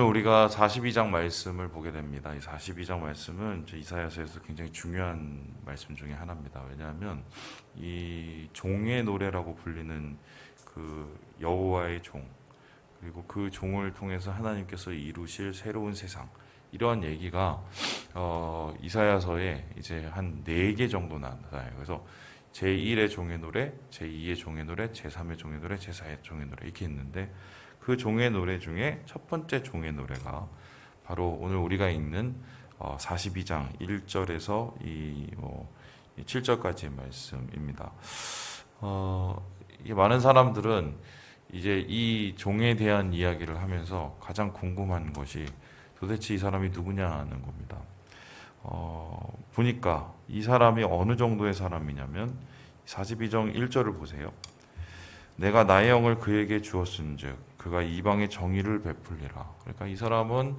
우리가 42장 말씀을 보게 됩니다. 이 42장 말씀은 이사야서에서 굉장히 중요한 말씀 중에 하나입니다. 왜냐하면 이 종의 노래라고 불리는 그 여호와의 종, 그리고 그 종을 통해서 하나님께서 이루실 새로운 세상, 이러한 얘기가 이사야서에 이제 한 4개 정도 나와요. 그래서 제1의 종의 노래, 제2의 종의 노래, 제3의 종의 노래, 제4의 종의 노래 이렇게 있는데, 그 종의 노래 중에 첫 번째 종의 노래가 바로 오늘 우리가 읽는 42장 1절에서 7절까지의 말씀입니다. 많은 사람들은 이제 이 종에 대한 이야기를 하면서 가장 궁금한 것이 도대체 이 사람이 누구냐는 겁니다. 보니까 이 사람이 어느 정도의 사람이냐면 42장 1절을 보세요. 내가 나의 영을 그에게 주었은즉 그가 이방의 정의를 베풀리라. 그러니까 이 사람은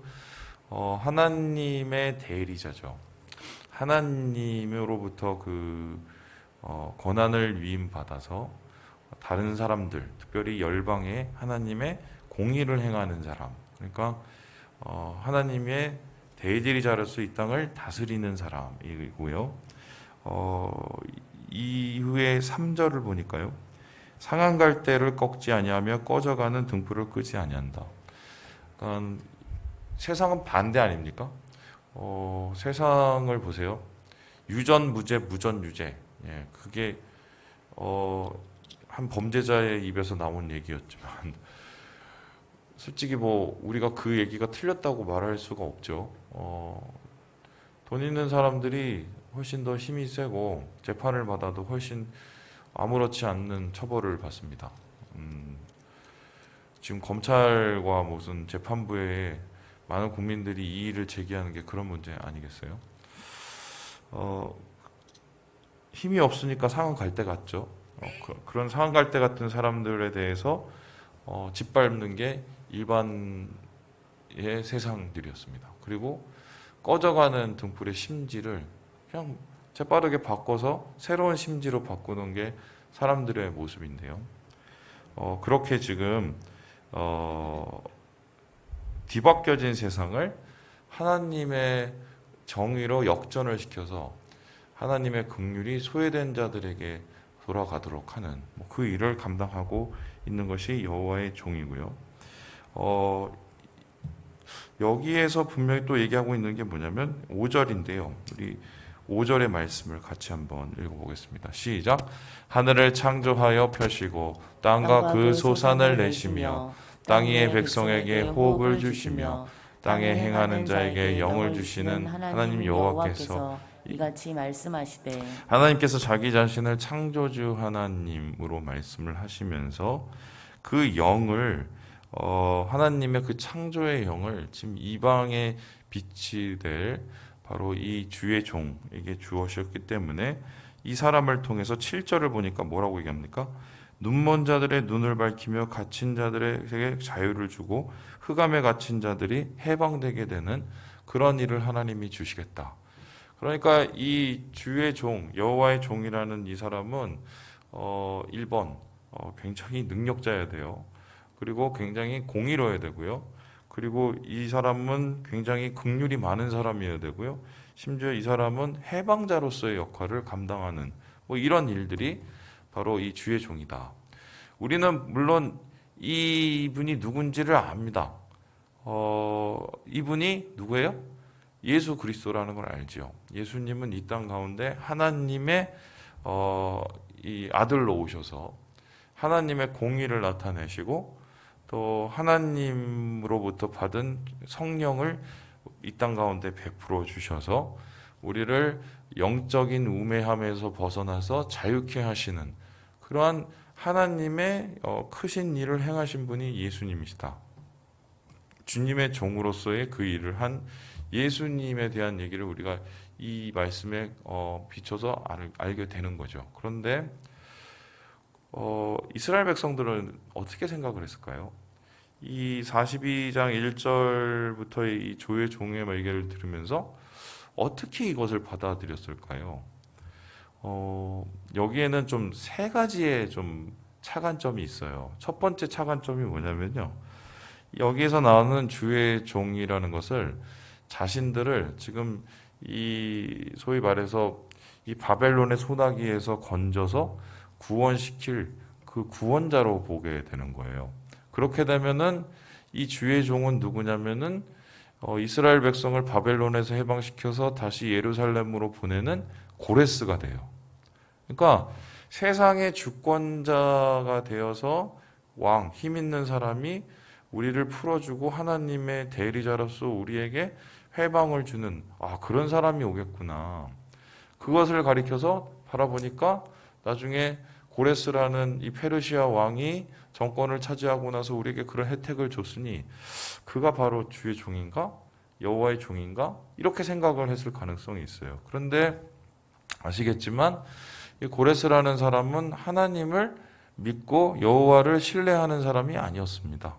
하나님의 대리자죠. 하나님으로부터 그 권한을 위임받아서 다른 사람들, 특별히 열방에 하나님의 공의를 행하는 사람, 그러니까 하나님의 대리자로서 이 땅을 다스리는 사람이고요. 이후에 3절을 보니까요, 상한 갈대를 꺾지 아니하며 꺼져가는 등불을 끄지 아니한다. 그러니까 세상은 반대 아닙니까? 세상을 보세요. 유전무죄, 무전유죄. 예, 그게 한 범죄자의 입에서 나온 얘기였지만 솔직히 우리가 그 얘기가 틀렸다고 말할 수가 없죠. 돈 있는 사람들이 훨씬 더 힘이 세고 재판을 받아도 훨씬 아무렇지 않는 처벌을 받습니다. 지금 검찰과 무슨 재판부에 많은 국민들이 이의를 제기하는 게 그런 문제 아니겠어요? 힘이 없으니까 상한 갈대 같죠. 그런 상한 갈대 같은 사람들에 대해서 짓밟는 게 일반의 세상들이었습니다. 그리고 꺼져가는 등불의 심지를 그냥 재빠르게 바꿔서 새로운 심지로 바꾸는 게 사람들의 모습인데요. 그렇게 지금 뒤바뀌어진 세상을 하나님의 정의로 역전을 시켜서 하나님의 긍휼이 소외된 자들에게 돌아가도록 하는 그 일을 감당하고 있는 것이 여호와의 종이고요. 여기에서 분명히 또 얘기하고 있는 게 뭐냐면 5절인데요. 우리 5절의 말씀을 같이 한번 읽어보겠습니다. 시작. 하늘을 창조하여 펴시고 땅과 그 소산을 내시며 땅 위의 백성에게 호흡을 주시며 땅에 행하는 자에게 영을 주시는 하나님 여호와께서 이같이 말씀하시되, 하나님께서 자기 자신을 창조주 하나님으로 말씀을 하시면서 그 영을 하나님의 그 창조의 영을 지금 이방의 빛이 될 바로 이 주의 종에게 주어셨기 때문에 이 사람을 통해서 7절을 보니까 뭐라고 얘기합니까? 눈먼 자들의 눈을 밝히며 갇힌 자들에게 자유를 주고 흑암에 갇힌 자들이 해방되게 되는 그런 일을 하나님이 주시겠다. 그러니까 이 주의 종, 여호와의 종이라는 이 사람은 1번 굉장히 능력자여야 돼요. 그리고 굉장히 공의로워야 되고요. 그리고 이 사람은 굉장히 긍휼이 많은 사람이어야 되고요. 심지어 이 사람은 해방자로서의 역할을 감당하는 이런 일들이 바로 이 주의 종이다. 우리는 물론 이분이 누군지를 압니다. 이분이 누구예요? 예수 그리스도라는 걸 알죠. 예수님은 이 땅 가운데 하나님의 이 아들로 오셔서 하나님의 공의를 나타내시고 또 하나님으로부터 받은 성령을 이 땅 가운데 베풀어 주셔서 우리를 영적인 우매함에서 벗어나서 자유케 하시는 그러한 하나님의 크신 일을 행하신 분이 예수님이시다. 주님의 종으로서의 그 일을 한 예수님에 대한 얘기를 우리가 이 말씀에 비춰서 알게 되는 거죠. 그런데 이스라엘 백성들은 어떻게 생각을 했을까요? 이 42장 1절부터의 이 조의 종의 얘기를 들으면서 어떻게 이것을 받아들였을까요? 여기에는 좀 3가지의 좀 차관점이 있어요. 첫 번째 차관점이 뭐냐면요. 여기에서 나오는 주의 종이라는 것을 자신들을 지금 이 소위 말해서 이 바벨론의 소나기에서 건져서 구원시킬 그 구원자로 보게 되는 거예요. 그렇게 되면은 이 주의 종은 누구냐면은 이스라엘 백성을 바벨론에서 해방시켜서 다시 예루살렘으로 보내는 고레스가 돼요. 그러니까 세상의 주권자가 되어서 왕, 힘 있는 사람이 우리를 풀어주고 하나님의 대리자로서 우리에게 해방을 주는 그런 사람이 오겠구나. 그것을 가리켜서 바라보니까 나중에 고레스라는 이 페르시아 왕이 정권을 차지하고 나서 우리에게 그런 혜택을 줬으니 그가 바로 주의 종인가? 여호와의 종인가? 이렇게 생각을 했을 가능성이 있어요. 그런데 아시겠지만 이 고레스라는 사람은 하나님을 믿고 여호와를 신뢰하는 사람이 아니었습니다.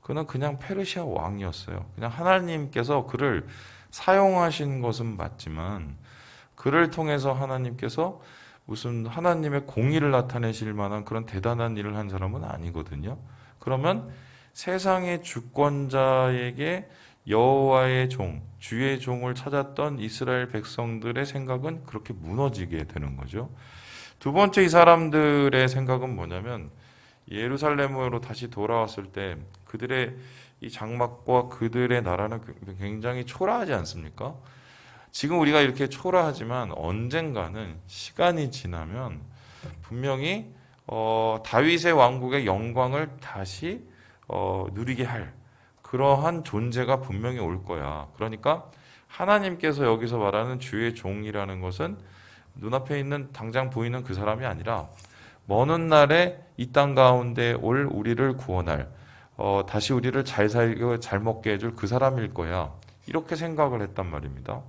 그는 그냥 페르시아 왕이었어요. 그냥 하나님께서 그를 사용하신 것은 맞지만 그를 통해서 하나님께서 무슨 하나님의 공의를 나타내실 만한 그런 대단한 일을 한 사람은 아니거든요. 그러면 세상의 주권자에게 여호와의 종, 주의 종을 찾았던 이스라엘 백성들의 생각은 그렇게 무너지게 되는 거죠. 두 번째 이 사람들의 생각은 뭐냐면 예루살렘으로 다시 돌아왔을 때 그들의 이 장막과 그들의 나라는 굉장히 초라하지 않습니까? 지금 우리가 이렇게 초라하지만 언젠가는 시간이 지나면 분명히 다윗의 왕국의 영광을 다시 누리게 할 그러한 존재가 분명히 올 거야. 그러니까 하나님께서 여기서 말하는 주의 종이라는 것은 눈앞에 있는 당장 보이는 그 사람이 아니라 먼 훗날에 이 땅 가운데 올 우리를 구원할 다시 우리를 잘 살고 잘 먹게 해줄 그 사람일 거야. 이렇게 생각을 했단 말입니다.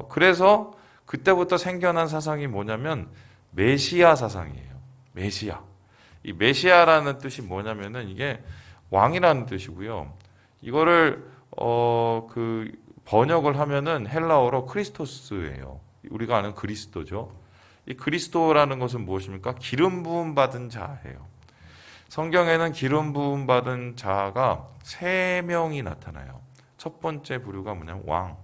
그래서 그때부터 생겨난 사상이 뭐냐면 메시아 사상이에요. 메시아. 이 메시아라는 뜻이 뭐냐면은 이게 왕이라는 뜻이고요. 이거를 그 번역을 하면은 헬라어로 크리스토스예요. 우리가 아는 그리스도죠. 이 그리스도라는 것은 무엇입니까? 기름 부음 받은 자예요. 성경에는 기름 부음 받은 자가 세 명이 나타나요. 첫 번째 부류가 뭐냐면 왕.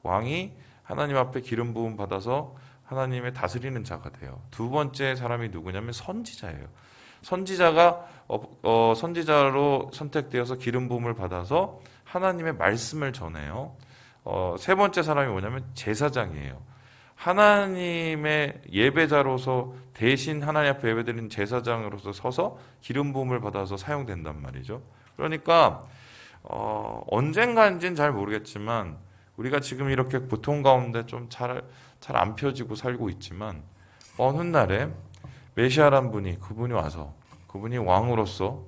왕이 하나님 앞에 기름 부음 받아서 하나님의 다스리는 자가 돼요. 두 번째 사람이 누구냐면 선지자예요. 선지자가 선지자로 선택되어서 기름 부음을 받아서 하나님의 말씀을 전해요. 세 번째 사람이 뭐냐면 제사장이에요. 하나님의 예배자로서 대신 하나님 앞에 예배드리는 제사장으로서 서서 기름 부음을 받아서 사용된단 말이죠. 그러니까 언젠가인지는 잘 모르겠지만 우리가 지금 이렇게 고통 가운데 좀 잘 안 펴지고 살고 있지만 어느 날에 메시아란 분이 그분이 와서 그분이 왕으로서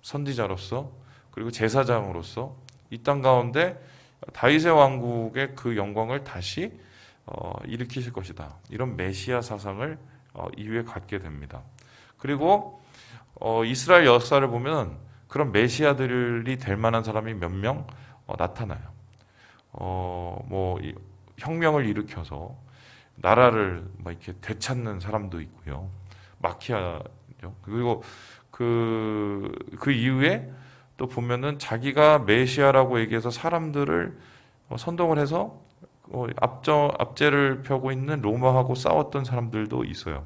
선지자로서 그리고 제사장으로서 이 땅 가운데 다윗의 왕국의 그 영광을 다시 일으키실 것이다. 이런 메시아 사상을 이후에 갖게 됩니다. 그리고 이스라엘 역사를 보면 그런 메시아들이 될 만한 사람이 몇 명 나타나요. 뭐 혁명을 일으켜서 나라를 막 이렇게 되찾는 사람도 있고요. 마키아죠. 그리고 그 이후에 또 보면은 자기가 메시아라고 얘기해서 사람들을 선동을 해서 압제를 펴고 있는 로마하고 싸웠던 사람들도 있어요.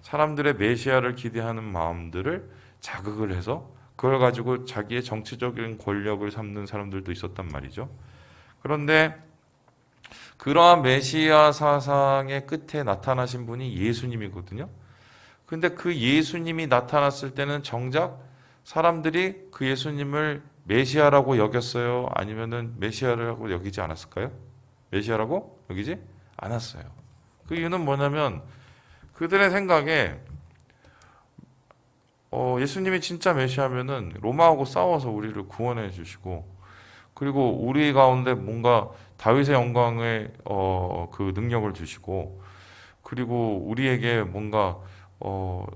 사람들의 메시아를 기대하는 마음들을 자극을 해서 그걸 가지고 자기의 정치적인 권력을 삼는 사람들도 있었단 말이죠. 그런데 그러한 메시아 사상의 끝에 나타나신 분이 예수님이거든요. 근데 그 예수님이 나타났을 때는 정작 사람들이 그 예수님을 메시아라고 여겼어요? 아니면은 메시아라고 여기지 않았을까요? 메시아라고 여기지 않았어요. 그 이유는 뭐냐면 그들의 생각에 예수님이 진짜 메시아면은 로마하고 싸워서 우리를 구원해 주시고 그리고 우리 가운데 뭔가 다윗의 영광의 그 능력을 주시고 그리고 우리에게 뭔가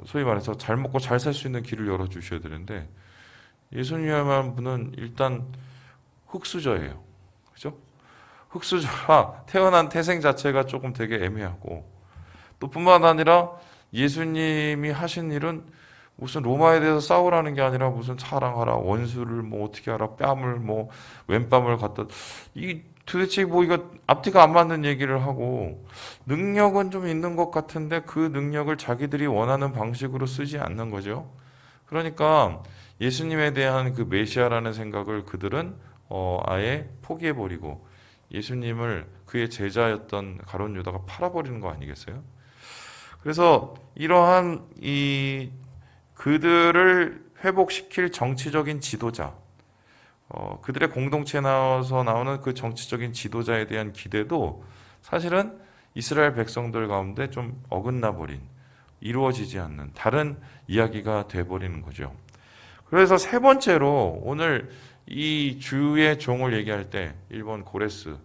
소위 말해서 잘 먹고 잘 살 수 있는 길을 열어 주셔야 되는데 예수님이라는 분은 일단 흙수저예요. 그죠? 흙수저라 태어난 태생 자체가 조금 되게 애매하고 또 뿐만 아니라 예수님이 하신 일은 무슨 로마에 대해서 싸우라는 게 아니라 무슨 사랑하라, 원수를 뭐 어떻게 하라, 뺨을 뭐 왼뺨을 갖다, 이 도대체 뭐 이거 앞뒤가 안 맞는 얘기를 하고, 능력은 좀 있는 것 같은데 그 능력을 자기들이 원하는 방식으로 쓰지 않는 거죠. 그러니까 예수님에 대한 그 메시아라는 생각을 그들은 아예 포기해버리고 예수님을 그의 제자였던 가룟 유다가 팔아버리는 거 아니겠어요? 그래서 이러한 이 그들을 회복시킬 정치적인 지도자, 그들의 공동체에 나와서 나오는 그 정치적인 지도자에 대한 기대도 사실은 이스라엘 백성들 가운데 좀 어긋나 버린, 이루어지지 않는 다른 이야기가 돼버리는 거죠. 그래서 세 번째로 오늘 이 주의 종을 얘기할 때 1번 고레스,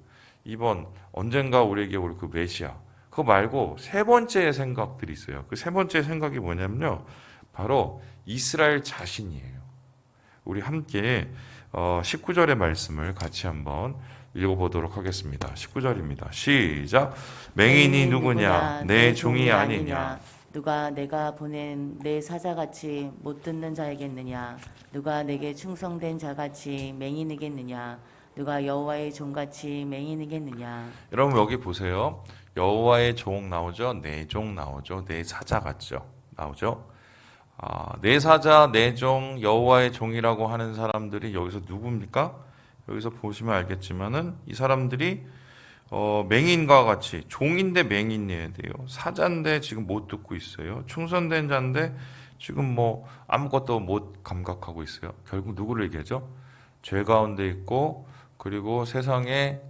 2번 언젠가 우리에게 올 그 메시아, 그거 말고 세 번째 생각들이 있어요. 그 세 번째 생각이 뭐냐면요, 바로 이스라엘 자신이에요. 우리 함께 19절의 말씀을 같이 한번 읽어보도록 하겠습니다. 19절입니다. 시작. 맹인이 누구냐? 내 종이 아니냐? 누가 내가 보낸 내 사자같이 못 듣는 자이겠느냐? 누가 내게 충성된 자같이 맹인이겠느냐? 누가 여호와의 종같이 맹인이겠느냐? 여러분 여기 보세요. 여호와의 종 나오죠? 내 종 나오죠? 내 사자 같죠? 나오죠? 내 사자, 내 종, 여호와의 종이라고 하는 사람들이 여기서 누굽니까? 여기서 보시면 알겠지만은 이 사람들이 맹인과 같이, 종인데 맹인이어야 돼요. 사자인데 지금 못 듣고 있어요. 충성된 자인데 지금 뭐 아무것도 못 감각하고 있어요. 결국 누구를 얘기하죠? 죄 가운데 있고, 그리고 세상에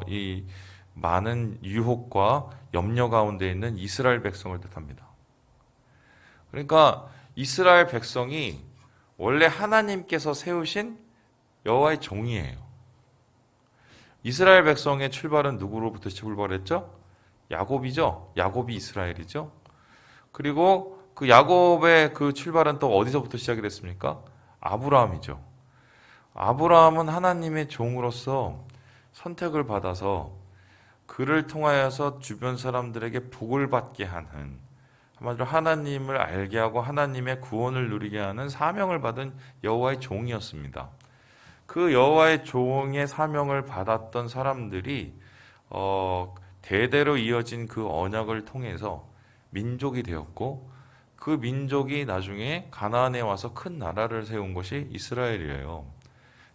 이 많은 유혹과 염려 가운데 있는 이스라엘 백성을 뜻합니다. 그러니까 이스라엘 백성이 원래 하나님께서 세우신 여호와의 종이에요. 이스라엘 백성의 출발은 누구로부터 출발했죠? 야곱이죠. 야곱이 이스라엘이죠. 그리고 그 야곱의 그 출발은 또 어디서부터 시작이 됐습니까? 아브라함이죠. 아브라함은 하나님의 종으로서 선택을 받아서 그를 통하여서 주변 사람들에게 복을 받게 하는, 한마디로 하나님을 알게 하고 하나님의 구원을 누리게 하는 사명을 받은 여호와의 종이었습니다. 그 여호와의 종의 사명을 받았던 사람들이 대대로 이어진 그 언약을 통해서 민족이 되었고, 그 민족이 나중에 가나안에 와서 큰 나라를 세운 것이 이스라엘이에요.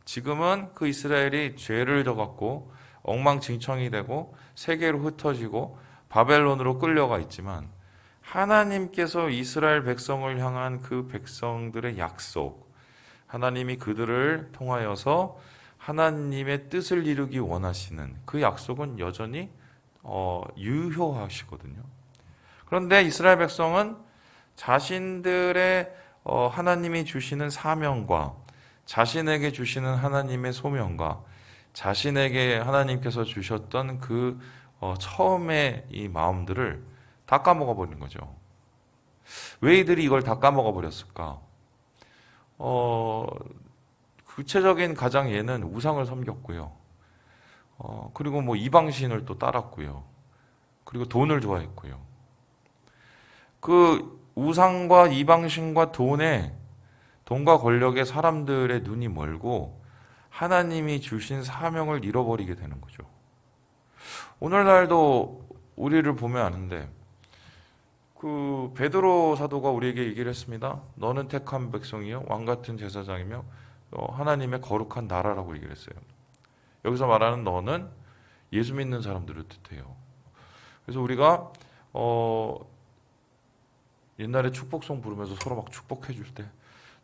지금은 그 이스라엘이 죄를 져갖고 엉망진창이 되고 세계로 흩어지고 바벨론으로 끌려가 있지만, 하나님께서 이스라엘 백성을 향한 그 백성들의 약속, 하나님이 그들을 통하여서 하나님의 뜻을 이루기 원하시는 그 약속은 여전히 유효하시거든요. 그런데 이스라엘 백성은 자신들의 하나님이 주시는 사명과 자신에게 주시는 하나님의 소명과 자신에게 하나님께서 주셨던 그 처음의 이 마음들을 다 까먹어 버린 거죠. 왜 이들이 이걸 다 까먹어 버렸을까? 구체적인 가장 예는 우상을 섬겼고요. 그리고 뭐 이방신을 또 따랐고요. 그리고 돈을 좋아했고요. 그 우상과 이방신과 돈과 권력에 사람들의 눈이 멀고 하나님이 주신 사명을 잃어버리게 되는 거죠. 오늘날도 우리를 보면 아는데, 그 베드로 사도가 우리에게 얘기를 했습니다. 너는 택한 백성이요, 왕 같은 제사장이며 하나님의 거룩한 나라라고 얘기를 했어요. 여기서 말하는 너는 예수 믿는 사람들을 뜻해요. 그래서 우리가 옛날에 축복송 부르면서 서로 막 축복해 줄 때,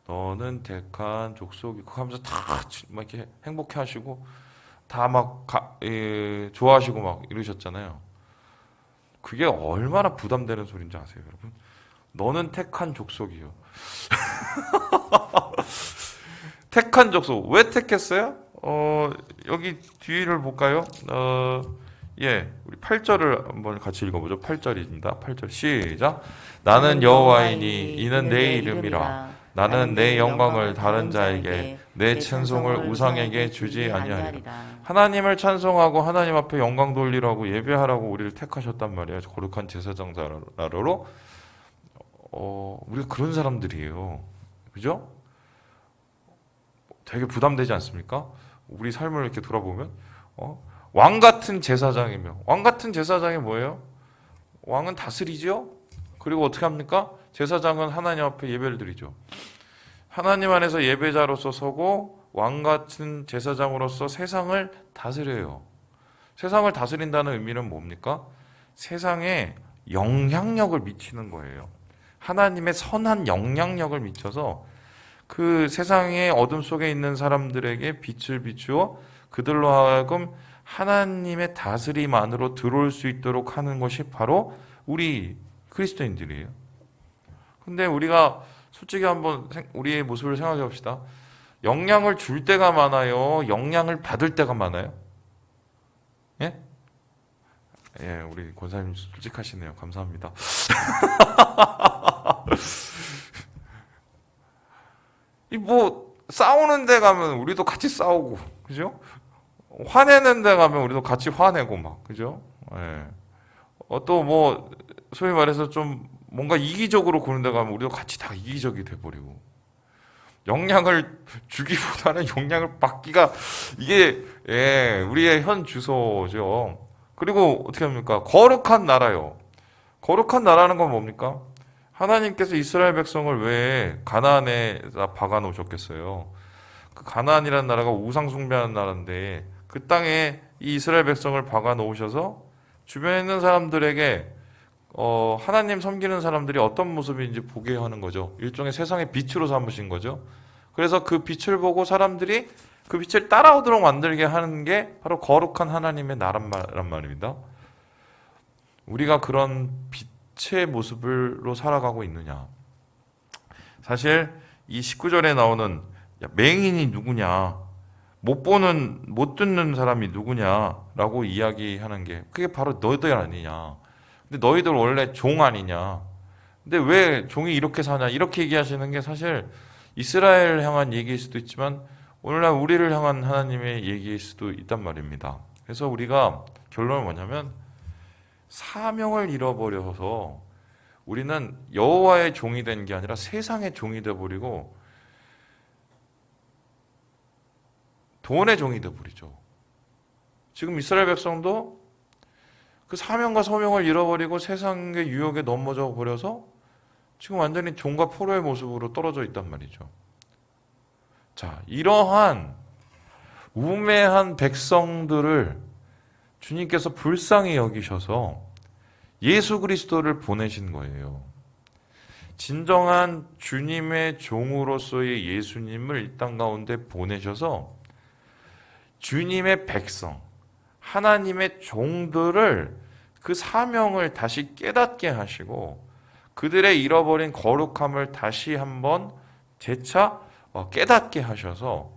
너는 택한 족속이, 그거 하면서 다 막 이렇게 행복해 하시고 다 막 좋아하시고 막 이러셨잖아요. 그게 얼마나 부담되는 소리인지 아세요, 여러분? 너는 택한 족속이요. 택한 족속. 왜 택했어요? 여기 뒤를 볼까요? 우리 8절을 한번 같이 읽어보죠. 8절입니다. 8절 시작. 나는 여호와이니 이는 내 이름이라. 나는 내 영광을 다른 자에게, 내 찬송을 우상에게 주지 아니하리라. 하나님을 찬송하고 하나님 앞에 영광 돌리라고 예배하라고 우리를 택하셨단 말이에요. 거룩한 제사장 나라로. 우리가 그런 사람들이에요. 그죠? 되게 부담되지 않습니까? 우리 삶을 이렇게 돌아보면 왕 같은 제사장이며, 왕 같은 제사장이 뭐예요? 왕은 다스리죠. 그리고 어떻게 합니까? 제사장은 하나님 앞에 예배를 드리죠. 하나님 안에서 예배자로서 서고 왕 같은 제사장으로서 세상을 다스려요. 세상을 다스린다는 의미는 뭡니까? 세상에 영향력을 미치는 거예요. 하나님의 선한 영향력을 미쳐서 그 세상의 어둠 속에 있는 사람들에게 빛을 비추어 그들로 하여금 하나님의 다스림 안으로 들어올 수 있도록 하는 것이 바로 우리 그리스도인들이에요. 근데 우리가 솔직히 한번 우리의 모습을 생각해 봅시다. 영향을 줄 때가 많아요? 영향을 받을 때가 많아요? 예? 예, 우리 권사님 솔직하시네요. 감사합니다. 이 뭐 싸우는 데 가면 우리도 같이 싸우고, 그죠? 화내는 데 가면 우리도 같이 화내고 막, 그죠? 예. 또 뭐 소위 말해서 좀 뭔가 이기적으로 구는 데 가면 우리도 같이 다 이기적이 돼 버리고. 영향을 주기보다는 영향을 받기가 이게 우리의 현 주소죠. 그리고 어떻게 합니까? 거룩한 나라요. 거룩한 나라는 건 뭡니까? 하나님께서 이스라엘 백성을 왜 가나안에다 박아 놓으셨겠어요? 그 가나안이라는 나라가 우상 숭배하는 나라인데 그 땅에 이 이스라엘 백성을 박아 놓으셔서 주변에 있는 사람들에게 하나님 섬기는 사람들이 어떤 모습인지 보게 하는 거죠. 일종의 세상의 빛으로 삼으신 거죠. 그래서 그 빛을 보고 사람들이 그 빛을 따라오도록 만들게 하는 게 바로 거룩한 하나님의 나라란 말입니다. 우리가 그런 빛의 모습으로 살아가고 있느냐? 사실 이 19절에 나오는 맹인이 누구냐? 못 듣는 사람이 누구냐라고 이야기하는 게 그게 바로 너희들 아니냐? 근데 너희들 원래 종 아니냐? 근데 왜 종이 이렇게 사냐? 이렇게 얘기하시는 게 사실 이스라엘 향한 얘기일 수도 있지만 오늘날 우리를 향한 하나님의 얘기일 수도 있단 말입니다. 그래서 우리가 결론은 뭐냐면 사명을 잃어버려서 우리는 여호와의 종이 된 게 아니라 세상의 종이 되어버리고 돈의 종이 되어버리죠. 지금 이스라엘 백성도 그 사명과 소명을 잃어버리고 세상의 유혹에 넘어져 버려서 지금 완전히 종과 포로의 모습으로 떨어져 있단 말이죠. 자, 이러한 우매한 백성들을 주님께서 불쌍히 여기셔서 예수 그리스도를 보내신 거예요. 진정한 주님의 종으로서의 예수님을 이 땅 가운데 보내셔서 주님의 백성, 하나님의 종들을 그 사명을 다시 깨닫게 하시고 그들의 잃어버린 거룩함을 다시 한번 재차 깨닫게 하셔서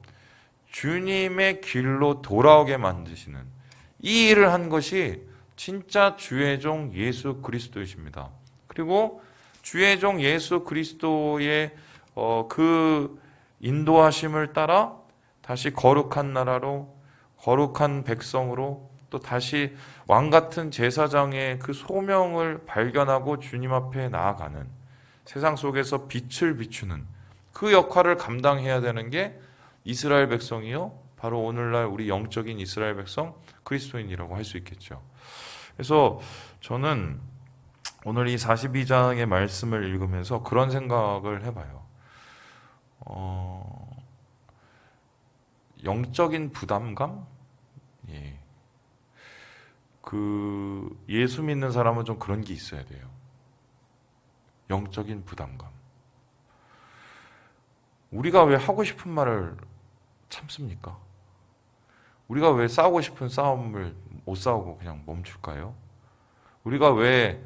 주님의 길로 돌아오게 만드시는 이 일을 한 것이 진짜 주의 종 예수 그리스도이십니다. 그리고 주의 종 예수 그리스도의 그 인도하심을 따라 다시 거룩한 나라로 거룩한 백성으로 또 다시 왕 같은 제사장의 그 소명을 발견하고 주님 앞에 나아가는 세상 속에서 빛을 비추는 그 역할을 감당해야 되는 게 이스라엘 백성이요. 바로 오늘날 우리 영적인 이스라엘 백성 그리스도인이라고 할 수 있겠죠. 그래서 저는 오늘 이 42장의 말씀을 읽으면서 그런 생각을 해봐요. 영적인 부담감? 예. 예수 믿는 사람은 좀 그런 게 있어야 돼요. 영적인 부담감. 우리가 왜 하고 싶은 말을 참습니까? 우리가 왜 싸우고 싶은 싸움을 못 싸우고 그냥 멈출까요? 우리가 왜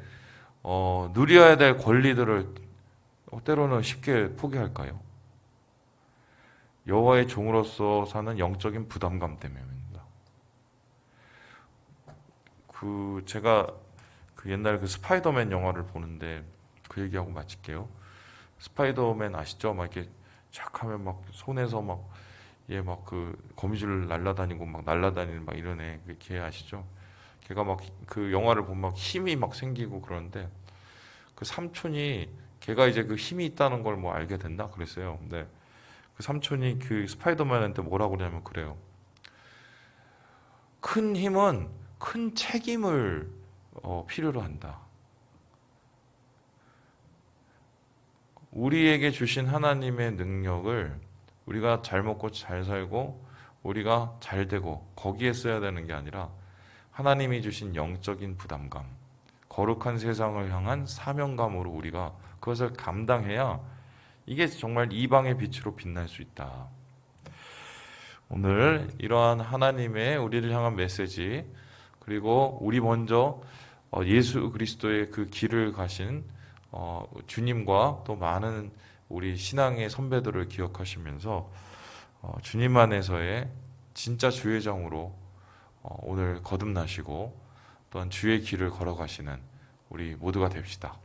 누려야 될 권리들을 때로는 쉽게 포기할까요? 여호와의 종으로서 사는 영적인 부담감 때문입니다. 제가 옛날 스파이더맨 영화를 보는데 그 얘기하고 마칠게요. 스파이더맨 아시죠? 막 이렇게 쫙 하면 막 손에서 막 거미줄 날라다니고 막 날라다니는 막 이런 걔 아시죠? 걔가 막 그 영화를 보면 막 힘이 막 생기고 그러는데 그 삼촌이 걔가 이제 그 힘이 있다는 걸 뭐 알게 된다 그랬어요. 근데 그 삼촌이 그 스파이더맨한테 뭐라고 그러냐면 그래요. 큰 힘은 큰 책임을 필요로 한다. 우리에게 주신 하나님의 능력을 우리가 잘 먹고 잘 살고 우리가 잘 되고 거기에 써야 되는 게 아니라 하나님이 주신 영적인 부담감, 거룩한 세상을 향한 사명감으로 우리가 그것을 감당해야 이게 정말 이방의 빛으로 빛날 수 있다. 오늘 이러한 하나님의 우리를 향한 메시지, 그리고 우리 먼저 예수 그리스도의 그 길을 가신 주님과 또 많은 우리 신앙의 선배들을 기억하시면서 주님 안에서의 진짜 주회장으로 오늘 거듭나시고 또한 주의 길을 걸어가시는 우리 모두가 됩시다.